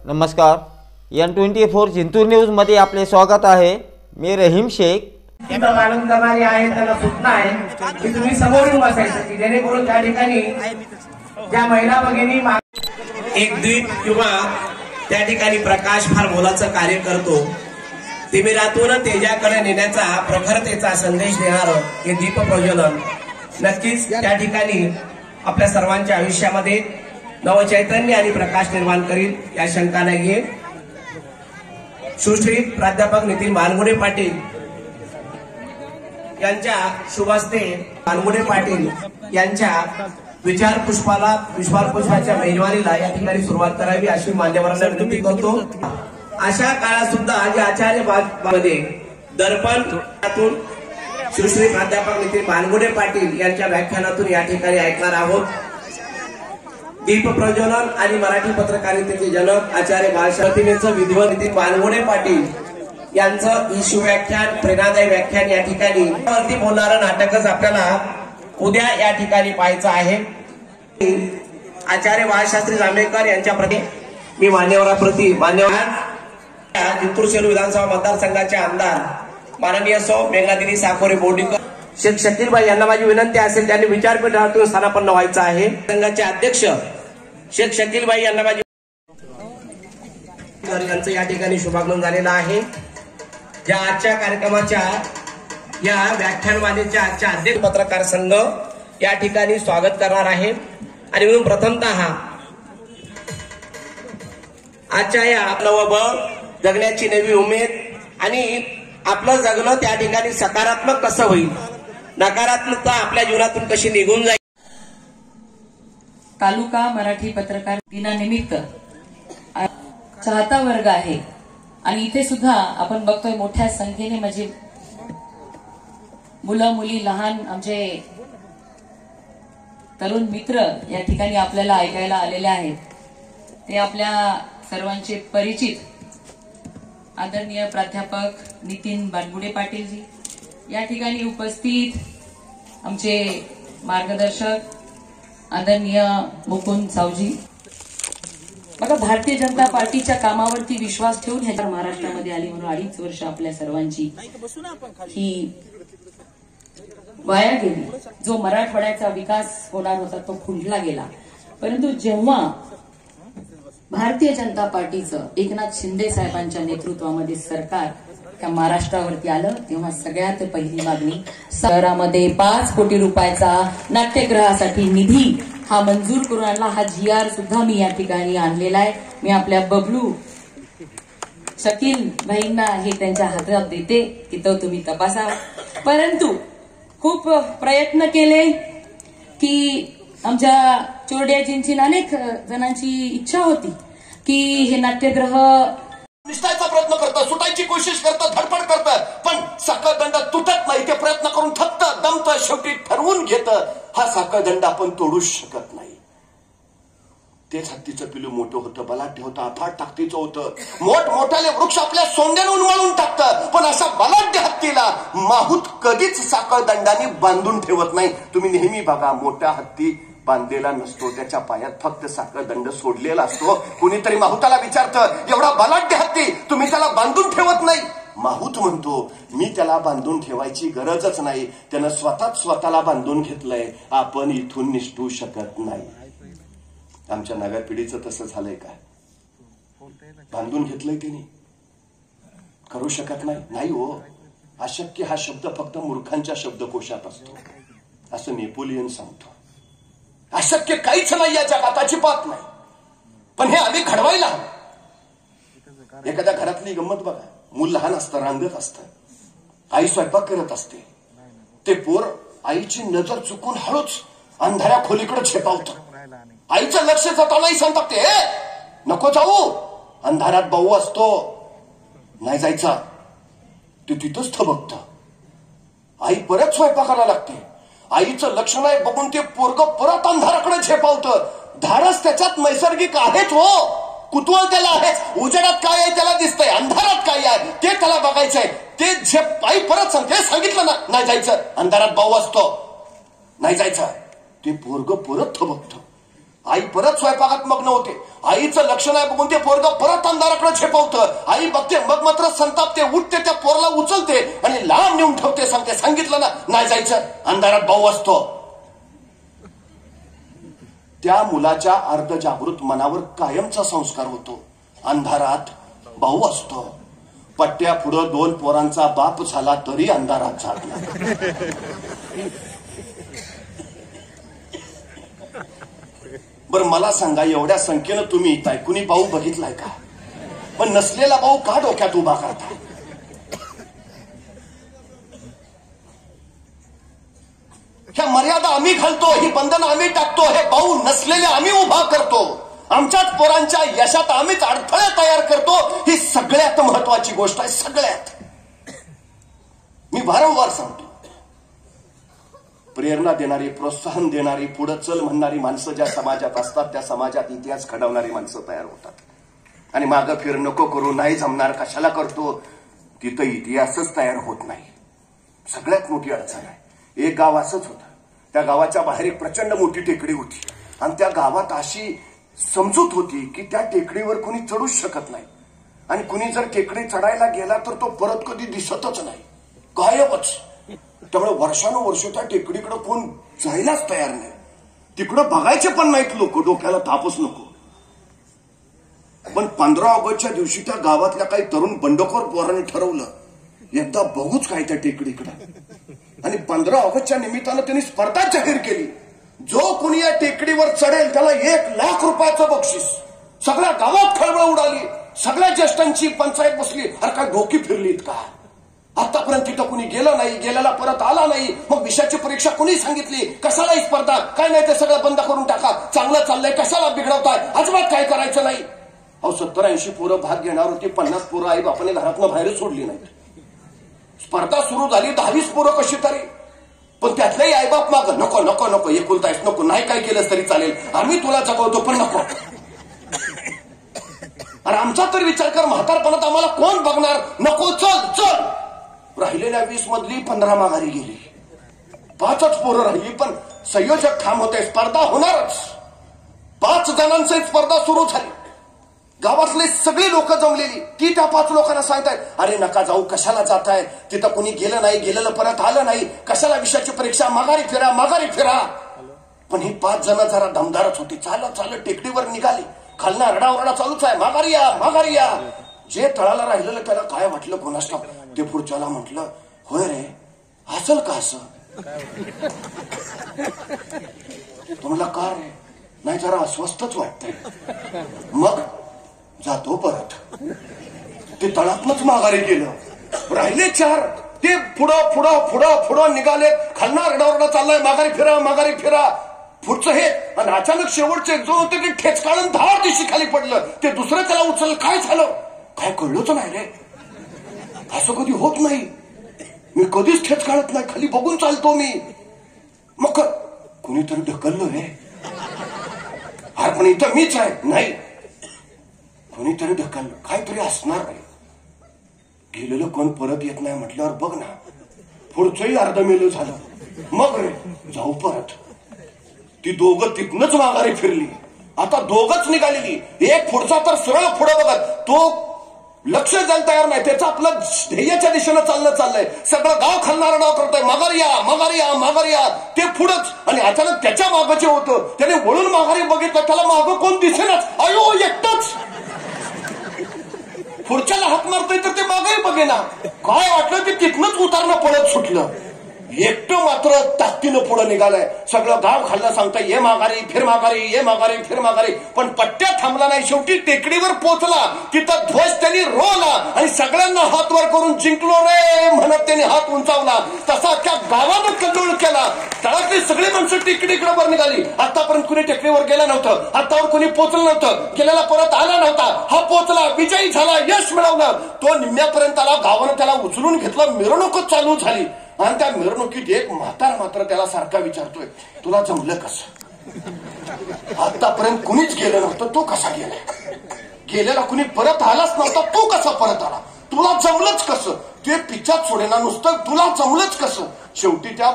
नमस्कार, N24 जिंतूर न्यूजमध्ये आपले स्वागत आहे। मी रहीम शेख। इथं मालूम जमानी आहे, त्याला सूचना आहे की तुम्ही समोरून बसायचं की जेणेकरून त्या ठिकाणी ज्या महिला भगिनी एक दीप किंवा त्या ठिकाणी प्रकाश फार मोलाचं कार्य करतो। तिमिरातून तेजाकडे नेण्याचा प्रखरतेचा संदेश देणारं हे दीप प्रज्वलन नक्कीच त्या ठिकाणी आपल्या सर्वांच्या आयुष्यामध्ये नवचैतन्य आणि प्रकाश निर्माण करील या शंका नाहीये। सुश्री प्राध्यापक नितीन बानगुडे पाटील यांच्या शुभ हस्ते बानगुडे पाटील यांच्या विचार पुष्पाच्या मेजवानीला या ठिकाणी सुरुवात करावी अशी मान्यवरांना विनंती करतो। अशा काळात सुद्धा जे आचार्य मध्ये दर्पणातून सुश्री प्राध्यापक नितीन बानगुडे पाटील यांच्या व्याख्यानातून या ठिकाणी ऐकणार आहोत। दीप प्रज्वलन आणि मराठी पत्रकारितेचे जनक आचार्य बाळशास्त्रींचं विधिवत नितीन बानगुडे पाटील यांचं ही शिवव्याख्यान प्रेरणादायी व्याख्यान या ठिकाणी वरती बोलणारं नाटकच आपल्याला उद्या या ठिकाणी पाहायचं आहे। आचार्य बाळशास्त्री जांभेकर यांच्या प्रती मी मान्यवरांप्रती जिंतूर सेलू विधानसभा मतदारसंघाचे आमदार माननीय सौ मेघनादिनी साखोरे बोर्डीकर शेख शकीलबाई यांना माझी विनंती असेल त्यांनी विचारपीठातून स्थानापन्न व्हायचं आहे। संघाचे अध्यक्ष शेख शकीलबाई यांना माझी यांचं या ठिकाणी शुभागमन झालेलं आहे। ज्या आजच्या कार्यक्रमाच्या या व्याख्यानमालेच्या आजच्या अध्यक्ष पत्रकार संघ या ठिकाणी स्वागत करणार आहे। आणि म्हणून प्रथमतः आजच्या या नवबळ जगण्याची नवी उमेद आणि आपलं जगणं त्या ठिकाणी सकारात्मक कसं होईल, नकारात्मकता आपल्या जीवनातून कशी निघून जाईल। तालुका मराठी पत्रकार दिनानिमित्त चाहता वर्ग आहे आणि इथे सुद्धा आपण बघतोय मोठ्या संख्येने म्हणजे मुलं मुली लहान आमचे तरुण मित्र या ठिकाणी आपल्याला ऐकायला आलेले आहेत। ते आपल्या सर्वांचे परिचित आदरणीय प्राध्यापक नितीन बानगुडे पाटीलजी या ठिकाणी उपस्थित आमचे मार्गदर्शक आदरणीय मुकुंद सावजी। बघा, भारतीय जनता पार्टीच्या कामावरती विश्वास ठेवून ह्या महाराष्ट्रामध्ये आली म्हणून 2.5 वर्ष आपल्या सर्वांची ही वाया गेली। जो मराठवाड्याचा विकास होणार होता तो खुंटला गेला। परंतु जेव्हा भारतीय जनता पार्टीचं एकनाथ शिंदे साहेबांच्या नेतृत्वामध्ये सरकार त्या महाराष्ट्रावरती आलं तेव्हा सगळ्यात पहिली मागणी शहरामध्ये 5 कोटी रुपयाचा नाट्यगृहासाठी निधी हा मंजूर करून आणला। हा GR सुद्धा मी या ठिकाणी आणलेला आहे। मी आपल्या बबलू शकील भाईंना हे त्यांच्या हातात देते की तो तुम्ही तपासा। परंतु खूप प्रयत्न केले की आमच्या चोरड्याजींची अनेक जणांची इच्छा होती की हे नाट्यगृह निष्ठाचा प्रयत्न करतात, सुटायची कोशिश करतात, धडपड करतात, पण साखळदंड तुटत नाही। ते प्रयत्न करून थकतं, दमतं, शेवटी ठरवून घेतं हा साखळदंड आपण तोडूच शकत नाही। तेच हत्तीचं पिलू मोठं होतं, बलाढ्य होतं, अफाट ताकदीचं होतं, मोठमोठाले वृक्ष आपल्या सोंड्याने उन्मळून टाकतं, पण अशा बलाढ्य हत्तीला माहूत कधीच साखळदंडाने बांधून ठेवत नाही। तुम्ही नेहमी बघा, मोठा हत्ती बांधलेला नसतो, त्याच्या पायात फक्त साखळदंड सोडलेला असतो। कुणीतरी माहूताला विचारतं, एवढा बलाढ्य हत्ती तुम्ही त्याला बांधून ठेवत नाही? माहूत म्हणतो, मी त्याला बांधून ठेवायची गरजच नाही, त्यानं स्वतःला बांधून घेतलंय, आपण इथून निसटू शकत नाही। आमच्या नगर पिढीचं तसं झालंय का? बांधून घेतलंय त्यांनी, करू शकत नाही हो। अशक्य हा शब्द फक्त मूर्खांच्या शब्दकोशात असतो असं नेपोलियन सांगतो। अशक्य काहीच नाही या जगात, अजिबात नाही, पण हे आम्ही घडवायला हवं। एखाद्या घरातली गंमत बघा, मूल लहान असतं, रांगत असतं, आई स्वयंपाक करत असते, ते पोर आईची नजर चुकून हळूच अंधाऱ्या खोलीकडे झेपावतं, आईचं लक्ष जातानाही सांगतात ते नको जाऊ, अंधारात भाऊ असतो, नाही जायचा, ते तिथंच थबकतं। आई परत स्वयंपाकाला लागते, आईचं लक्ष नाही बघून ते पोरग परत अंधाराकडे झेपावतं। धाडस त्याच्यात नैसर्गिक आहेच हो, कुतूहल त्याला आहेच, उजेडात काय आहे त्याला दिसतंय, अंधारात काय आहे ते त्याला बघायचंय, ते झेप आई परत सांगते, सांगितलं ना नाही जायचं, अंधारात भाऊ असतो, नाही जायचं, ते पोरग परत थबकतं। आई परत स्वयंपाकात मग्न होते. आईचं लक्ष नाही बघून ते पोरग परत अंधाराकडे झेपवतं. आई बघते, मग मात्र संतापते, उठते, त्या पोरला उचलते आणि लांब नेऊन ठेवते. सांगते, सांगितलं ना नाही जायचं, अंधारात भाऊ असतो. त्या मुलाच्या अर्धजागृत मनावर कायमचा संस्कार होतो, अंधारात भाऊ असतो. पट्ट्या पुढं 2 पोरांचा बाप झाला तरी अंधारात जात नाही. बर मला सांगा, एवढ्या संख्येनं तुम्ही येताय, कुणी भाऊ बघितलाय का? पण नसलेला भाऊ का डोक्यात उभा करता? ह्या मर्यादा आम्ही घालतो, ही बंधनं आम्ही टाकतो, हे भाऊ नसलेले आम्ही उभा करतो, आमच्याच पोरांच्या यशात आम्हीच अडथळे तयार करतो. ही सगळ्यात महत्वाची गोष्ट आहे. सगळ्यात मी वारंवार सांगतो, प्रेरणा देणारी, प्रोत्साहन देणारी, पुढे चल म्हणणारी माणसं ज्या समाजात असतात, त्या समाजात इतिहास घडवणारी माणसं तयार होतात. आणि मागं फिर नको करू, नाही जमणार, कशाला करतो, तिथं इतिहासच तयार होत नाही. सगळ्यात मोठी अडचण आहे. एक गाव असंच होतं, त्या गावाच्या बाहेर एक प्रचंड मोठी टेकडी होती आणि त्या गावात अशी समजूत होती की त्या टेकडीवर कुणी चढूच शकत नाही आणि कुणी जर टेकडी चढायला गेला तर तो परत कधी दिसतच नाही, गायबच. त्यामुळे वर्षानुवर्ष त्या टेकडीकडे कोण जायलाच तयार नाही, तिकडं बघायचे पण नाहीत लोक, डोक्याला तापच नको. पण 15 ऑगस्टच्या दिवशी त्या गावातल्या काही तरुण बंडखोर पोरांनी ठरवलं, एकदा बघूच काय त्या टेकडीकडे. आणि 15 ऑगस्टच्या निमित्तानं त्यांनी स्पर्धा जाहीर केली. जो कोणी या टेकडीवर चढेल त्याला 1 लाख रुपयाचं बक्षीस. सगळ्या गावात खळबळ उडाली, सगळ्या ज्येष्ठांची पंचायत बसली. अरे काय डोकी फिरलीत का? आतापर्यंत तिथं कुणी गेलं नाही, गेलेला परत आला नाही. मग विषयाची परीक्षा कुणी सांगितली? कशाला ही स्पर्धा? काय नाही, ते सगळं बंद करून टाका, चांगलं चाललंय, कशाला बिघडवताय, अजिबात काय करायचं नाही. अहो 70-80 पोरं भाग घेणार होती, 50 पोरं आई बापाने घरातनं बाहेर सोडली नाहीत. स्पर्धा सुरू झाली, 10-20 पोरं कशी तरी, पण त्यातल्याही आईबाप माग नको नको नको, एकुलतायस नको, नाही काय केलंस तरी चालेल, आम्ही तुला जगवतो पण नको. अरे आमचा तर विचार कर, म्हातारपणात आम्हाला कोण बघणार, नको, चल चल. राहिलेल्या 20 मधली 15 माघारी गेली, 5च पोरं राहिली. पण संयोजक ठाम होते, स्पर्धा होणारच. 5 जणांची स्पर्धा सुरू झाली. गावातले सगळे लोक जमलेली. ती त्या 5 लोकांना सांगतायत, अरे नका जाऊ, कशाला जाताय, तिथं कोणी गेलं नाही, गेलेलं परत आलं नाही, कशाला विषयाची परीक्षा, माघारी फिरा, माघारी फिरा. पण ही 5 जण जरा दमदारच होती. चालत चालत टेकडीवर निघाली, खालना रडाओरडा चालूच आहे, माघारी या, माघारी या. जे तळाला राहिलेलं त्याला काय वाटलं कोणास ठाऊक, ते पुढच्याला म्हटलं, होय रे, हसल का असं? तुम्हाला का रे? नाही, जरा अस्वस्थच वाटतंय. मग जातो परत. ते तळातनच माघारी गेलं. राहिले 4, ते पुढं पुढं पुढं पुढं निघाले, खालना रडाओरडा चाललाय, माघारी फिरा, माघारी फिरा. पुढचं हे, आणि अचानक शेवटचे जो होते ते ठेचकाळून धाड दिशी खाली पडलं. ते दुसरं त्याला उचललं. काय झालं काय कळलंच नाही रे. असं कधी होत नाही, मी कधीच ठेचकाळत नाही, खाली बघून चालतो मी. मग कुणीतरी ढकललं रे. अरे पण इथं मीच आहे. नाही, कोणीतरी ढकललं, काहीतरी असणार आहे. गेलेलं कोण परत येत नाही म्हटल्यावर बघ ना, पुढचंही अर्धमेलं झालं. मग रे जाऊ परत. ती दोघं तिथनच माघारी फिरली. आता दोघच निघालेली. एक पुढचा तर सरळ पुढे बघत, तो लक्ष द्यायला तयार नाही, त्याचं आपलं ध्येयाच्या दिशेनं चाललंय. सगळं गाव खालणारा नाव करतोय, माघारी या, माघारी या, माघारी या. ते पुढंच, आणि अचानक त्याच्या मागचे होतं. त्याने वळून माघारी बघितलं, त्याला मागं कोण दिसेनाच. अयो, एकटच. पुढच्याला हात मारतोय तर ते मागही बघेना. काय वाटलं ते तिथनच उतारणं पडत सुटलं. एकटं मात्र ताकदीनं पुढे निघालाय. सगळं गाव खाल्लं सांगताय, ये माघारी, फिर माघारी, ये माघारी, फिर माघारी. पण पट्ट्या थांबला नाही. शेवटी टेकडीवर पोहोचला. तिथं ध्वज त्यांनी रोवला आणि सगळ्यांना हात वर करून जिंकलो रे म्हणत त्यांनी हात उंचावला. तसा त्या गावानं कल्लोळ केला. तळातली सगळी माणसं टेकडीकडे वर निघाली. आतापर्यंत कुणी टेकडीवर गेलं नव्हतं, आतावर कुणी पोहोचलं नव्हतं, गेलेला परत आला नव्हता. हा पोहोचला, विजयी झाला, यश मिळवलं. तो निम्म्यापर्यंत आला. गावानं त्याला उचलून घेतलं. मिरवणूकच चालू झाली. आणि त्या मिरवणुकीत एक म्हातार मात्र त्याला सारखा विचारतोय, तुला जमलं कसं? आतापर्यंत कुणीच गेलं नव्हतं, तू कसा गेला? गेलेला कुणी परत आलाच नव्हता, तू कसा परत आला? तुला जमलंच कसं? ते पिचात सोडेना नुसतं, तुला जमलंच कसं? शेवटी त्या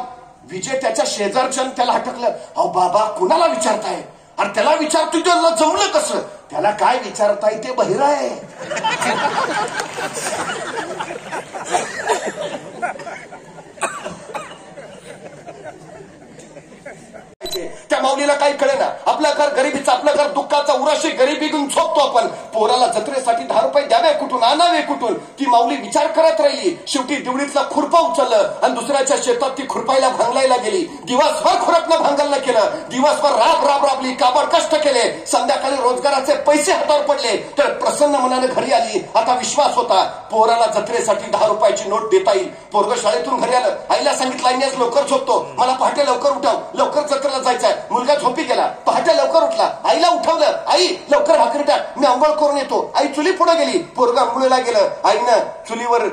विजय त्याच्या शेजारच्यानं त्याला हटकलं. अहो बाबा, कुणाला विचारताय? आणि त्याला विचारतो त्याला जमलं कसं? त्याला काय विचारताय ते बहिरा आहे. त्या माऊलीला काही कळेना. आपलं घर गरिबीचं, आपलं घर दुःखाचा, उराशी गरिबी घेऊन झोपतो आपण. पोराला जत्रेसाठी 10 रुपये द्यावे कुठून, आणावे कुठून? ती माऊली विचार करत राहिली. शेवटी दिवडीतला खुरपा उचललं आणि दुसऱ्याच्या शेतात ती खुरपायला भांगलायला गेली. दिवसभर खुरपणं भांगलनं केलं, दिवसभर राबली, काबड कष्ट केले. संध्याकाळी रोजगाराचे पैसे हातावर पडले तर प्रसन्न मनाने घरी आली. आता विश्वास होता पोराला जत्रेसाठी 10 रुपयाची नोट देता येईल. पोरग शाळेतून घरी आलं. आईला सांगितलं, आई आज लवकर झोपतो, मला पहाटे लवकर उठाव, लवकर जत्रेला जायचंय. मुलगा झोपी गेला. पहाटे लवकर उठला. आईला उठवलं, आई लवकर भाकरी टाक, मी अंघोळ करून येतो. आई चुली पुढे गेली. पोरग अंघोळीला गेलं. आईनं चुलीवर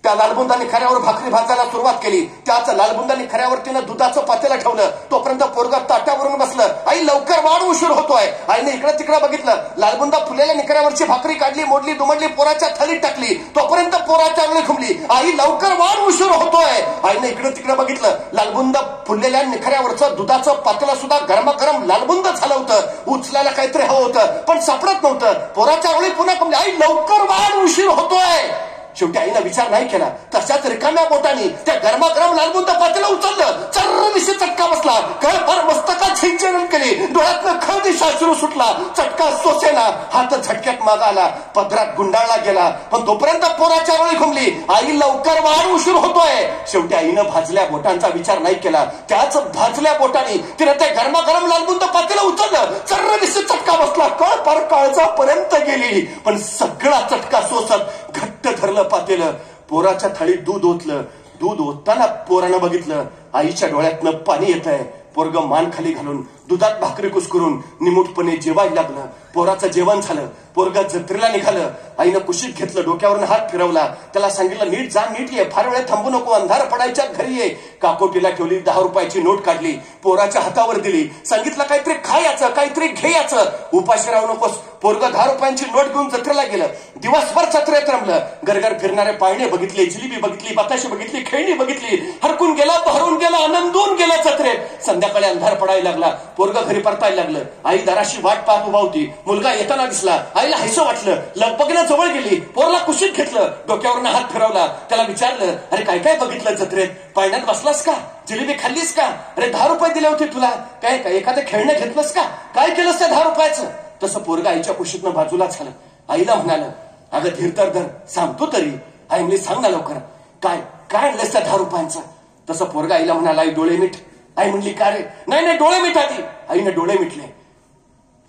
त्या लालबुंदांनी खऱ्यावर भाकरी भाजायला सुरुवात केली. त्याच लालबुंदांनी खऱ्यावर तिनं दुधाचं पातेलं ठेवलं. तोपर्यंत पोरगा ताट्यावरून बसलं. आई लवकर वाढ, उशीर होतोय. आईने इकडे तिकडे बघितलं. लालबुंदा फुलेल्या निकऱ्यावरची भाकरी काढली, मोडली, दुमडली, पोराच्या थालीत टाकली. तोपर्यंत पोराच्या वेळी खुंबली. आई लवकर वाढ, उशीर होतोय. आईने इकडे तिकडे बघितलं. लालबुंदा फुललेल्या निखऱ्यावरचं दुधाचं पातेलं सुद्धा गरमागरम लालबुंद झालं होतं. उचलायला काहीतरी हवं होतं पण सापडत नव्हतं. पोराच्या वेळी पुन्हा खुंबली. आई लवकर वाढ, उशीर होतोय. शेवटी आईनं विचार नाही केला. तशाच रिकाम्या बोटाने त्या गरमागरम लालबुंद पातेलं उचललं. चर्र दिशे चटका बसला. कळभर मस्तकात सिंचन केली. डोळ्यातनं खळ दिशा सुरू सुटला. चटका सोसेना. हात झटक्यात मागा आला. पदरात गुंडाळला गेला. पण तोपर्यंत पोराच्या वेळी घुमली. आई लवकर वाढ, उशीर होतोय. शेवटी आईनं भाजल्या बोटांचा विचार नाही केला. त्याच भाजल्या बोटाने तिनं ते गरमागरम लालबुंद पातेलं उचललं. चर्र दिशे चटका बसला. कळभर काळजापर्यंत गेली. पण सगळा चटका सोसत घट्ट धरलं पातेलं. पोराच्या थाळीत दूध ओतलं. दूध ओतताना पोरानं बघितलं आईच्या डोळ्यातनं पाणी येत आहे. पोरग मान खाली घालून दुधात भाकरी कुस्करून निमुटपणे जेवायला लागलं. पोराचं जेवण झालं. पोरग जत्रेला निघालं. आईनं कुशीत घेतलं, डोक्यावरून हात फिरवला. त्याला सांगितलं, नीट जा, नीट ये, फार वेळ थांबू नको, अंधार पडायच्या घरी ये. काकोटीला ठेवली 10 रुपयाची नोट काढली, पोराच्या हातावर दिली. सांगितलं, काहीतरी खायचं, काहीतरी घ्यायचं, उपाशी राहू नकोस. पोरग 10 रुपयांची नोट घेऊन जत्रेला गेलं. दिवसभर जत्रेत रमलं. गरगर फिरणारे पाळणे बघितले, जिलेबी बघितली, बताशी बघितली, खेळणी बघितली. हरकून गेला, बहरून गेला, आनंदून गेला जत्रेत. संध्याकाळी अंधार पडायला लागला. पोरग घरी परतायला लागलं. आई दाराशी वाट पाहत उभा होती. मुलगा येताना दिसला. आईला हायसं वाटलं. लगबगीनं जवळ गेली. पोरला कुशीत घेतलं, डोक्यावरून हात फिरवला. त्याला विचारलं, अरे काय काय बघितलं जत्रेत? पाळण्यात बसलास का? जिलेबी खाल्लीस का? अरे 10 रुपये दिले होते तुला, काय काय एखादं खेळणं घेतलंस का? काय केलंस त्या 10 रुपयाचं? तसं पोरगा आईच्या कुशीतनं बाजूला झालं. आईला म्हणालं, अगं धीर तर धर, सांगतो तरी. आई म्हणली, सांग ना लवकर, काय काय आणलंस त्या 10 रुपयांचं? तसं पोरगा आईला म्हणाला, आई डोळे मीठ. आई म्हणली, का रे? नाही नाही, डोळे मीठ आधी. आईने डोळे मिटले.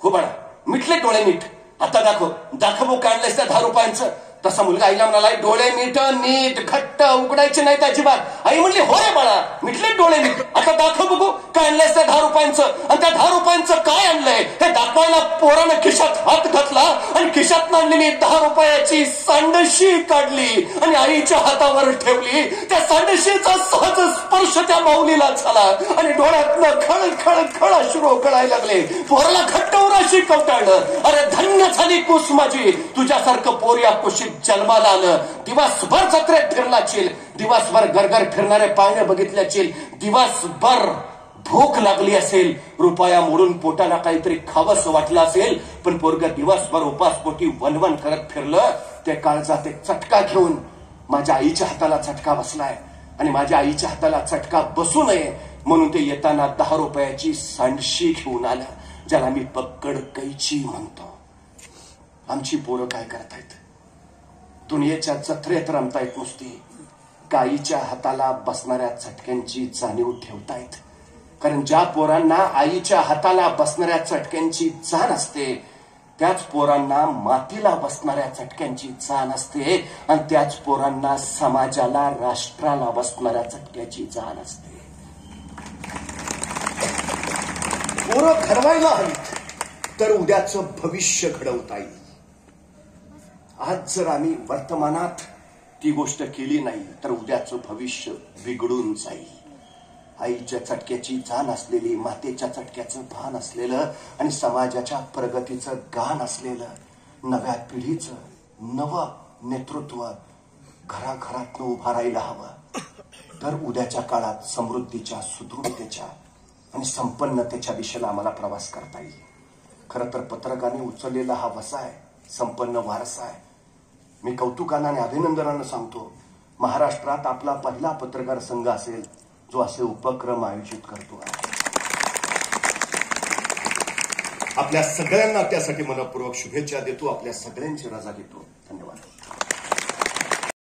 हो बाळा, मिटले डोळे मीठ. आता दाखव काय आणलंस त्या 10 रुपयांचं? तसा मुलगा आईला म्हणाला, डोळे मीठ नीट घट्ट उघडायचे नाहीत अजिबात. आई म्हणली, हो रे बाळा, मिटले डोळे मीठ. आता दाखव बघू काय आणलंयस त्या 10 रुपयांचं. आणि त्या 10 रुपयांचं काय आणलंय हे दाखवायला पोरानं खिशात हात घातला आणि खिशात आणलेली 10 रुपयाची सांडशी काढली आणि आईच्या हातावर ठेवली. त्या सांडशीचा सहज स्पर्श त्या माऊलीला झाला आणि डोळ्यातनं खळ खळ खळ अश्रू गळायला लागले. पोराला घट्ट उराशी कवटाळलं. अरे धन्य झाली कुस माझी, तुझ्यासारखं पोर या कुशीत जन्माला आलं. दिवसभर जत्रेत फिरलाचील, दिवसभर गरगर फिरणारे पाळणे बघितल्याचील, दिवसभर भूक लागली असेल, रुपया मोडून पोटाला काहीतरी खावंसं वाटलं असेल. पण पोरग दिवसभर उपासपोटी वनवन करत फिरलं. त्या काळजात एक चटका घेऊन माझ्या आईच्या हाताला चटका बसलाय आणि माझ्या आईच्या हाताला चटका बसू नये म्हणून ते येताना 10 रुपयाची सांडशी घेऊन आलं, ज्याला मी पक्कड कैची म्हणतो. आमची पोरं काय करतायत? दुनियेच्या जत्रेत रमतायत नुसती. आईच्या हाताला बसणाऱ्या चटक्यांची जाणीव ठेवतायत. कारण ज्या पोरांना आईच्या हाताला बसणाऱ्या चटक्यांची जाण असते, त्याच पोरांना मातीला बसणाऱ्या चटक्यांची जाण असते आणि त्याच पोरांना समाजाला, राष्ट्राला बसणाऱ्या चटक्याची जाण असते. पोरं घडवायला हवीत तर उद्याचं भविष्य घडवता येईल. आज जर आम्ही वर्तमानात ती गोष्ट केली नाही तर उद्याचं भविष्य बिघडून जाईल. आईच्या चटक्याची जाण असलेली, मातेच्या चटक्याचं भान असलेलं आणि समाजाच्या प्रगतीचं गाण असलेलं नव्या पिढीचं नवं नेतृत्व घराघरातनं उभा राहायला हवं. तर उद्याच्या काळात समृद्धीच्या, सुदृढतेच्या, आणि संपन्नतेच्या दिशेला आम्हाला प्रवास करता येईल. खरं तर पत्रकारांनी उचललेला हा वसा आहे, संपन्न वारसा आहे. मी कौतुकानं आणि अभिनंदनानं सांगतो, महाराष्ट्रात आपला पहिला पत्रकार संघ असेल जो असे उपक्रम आयोजित करतो आहे. आपल्या सगळ्यांना त्यासाठी मनपूर्वक शुभेच्छा देतो. आपल्या सगळ्यांची रजा घेतो. धन्यवाद.